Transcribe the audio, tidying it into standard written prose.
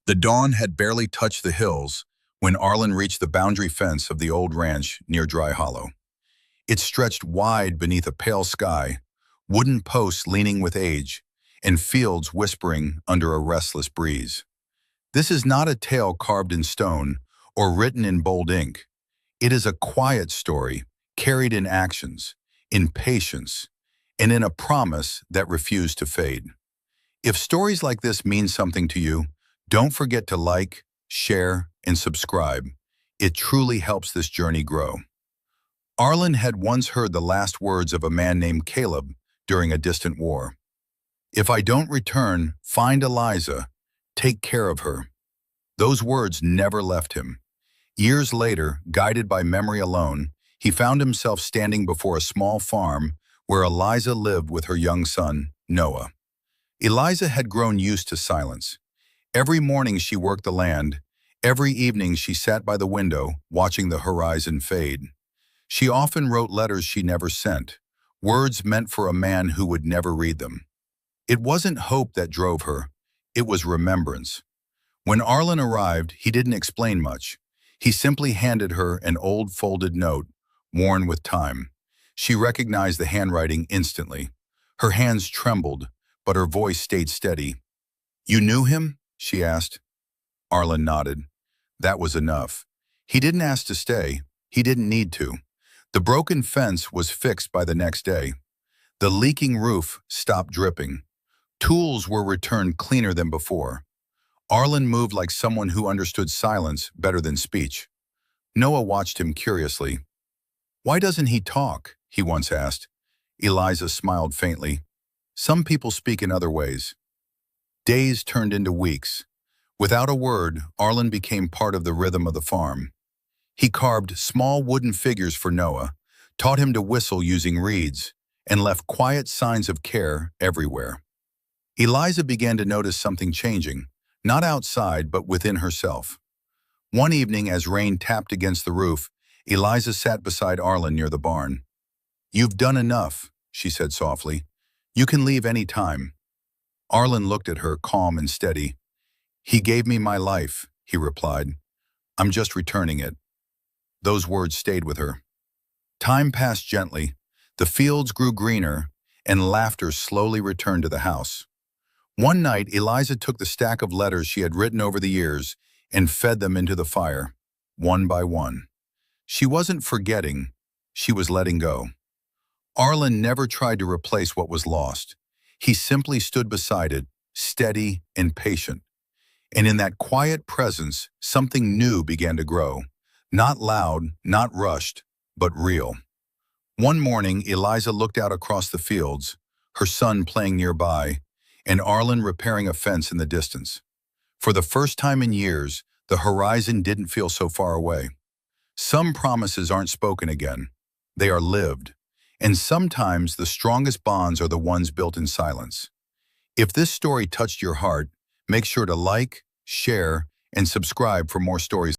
The dawn had barely touched the hills when Arlen reached the boundary fence of the old ranch near Dry Hollow. It stretched wide beneath a pale sky, wooden posts leaning with age, and fields whispering under a restless breeze. This is not a tale carved in stone or written in bold ink. It is a quiet story, carried in actions, in patience, and in a promise that refused to fade. If stories like this mean something to you, don't forget to like, share, and subscribe. It truly helps this journey grow. Arlen had once heard the last words of a man named Caleb during a distant war. "If I don't return, find Eliza. Take care of her." Those words never left him. Years later, guided by memory alone, he found himself standing before a small farm where Eliza lived with her young son, Noah. Eliza had grown used to silence. Every morning she worked the land. Every evening she sat by the window, watching the horizon fade. She often wrote letters she never sent, words meant for a man who would never read them. It wasn't hope that drove her, it was remembrance. When Arlen arrived, he didn't explain much. He simply handed her an old folded note, worn with time. She recognized the handwriting instantly. Her hands trembled, but her voice stayed steady. "You knew him?" she asked. Arlen nodded. That was enough. He didn't ask to stay. He didn't need to. The broken fence was fixed by the next day. The leaking roof stopped dripping. Tools were returned cleaner than before. Arlen moved like someone who understood silence better than speech. Noah watched him curiously. "Why doesn't he talk?" he once asked. Eliza smiled faintly. "Some people speak in other ways." Days turned into weeks. Without a word, Arlen became part of the rhythm of the farm. He carved small wooden figures for Noah, taught him to whistle using reeds, and left quiet signs of care everywhere. Eliza began to notice something changing, not outside but within herself. One evening, as rain tapped against the roof, Eliza sat beside Arlen near the barn. "You've done enough," she said softly. "You can leave any time." Arlen looked at her, calm and steady. "He gave me my life," he replied. "I'm just returning it." Those words stayed with her. Time passed gently. The fields grew greener, and laughter slowly returned to the house. One night, Eliza took the stack of letters she had written over the years and fed them into the fire, one by one. She wasn't forgetting, she was letting go. Arlen never tried to replace what was lost. He simply stood beside it, steady and patient. And in that quiet presence, something new began to grow. Not loud, not rushed, but real. One morning, Eliza looked out across the fields, her son playing nearby, and Arlen repairing a fence in the distance. For the first time in years, the horizon didn't feel so far away. Some promises aren't spoken again. They are lived. And sometimes the strongest bonds are the ones built in silence. If this story touched your heart, make sure to like, share, and subscribe for more stories.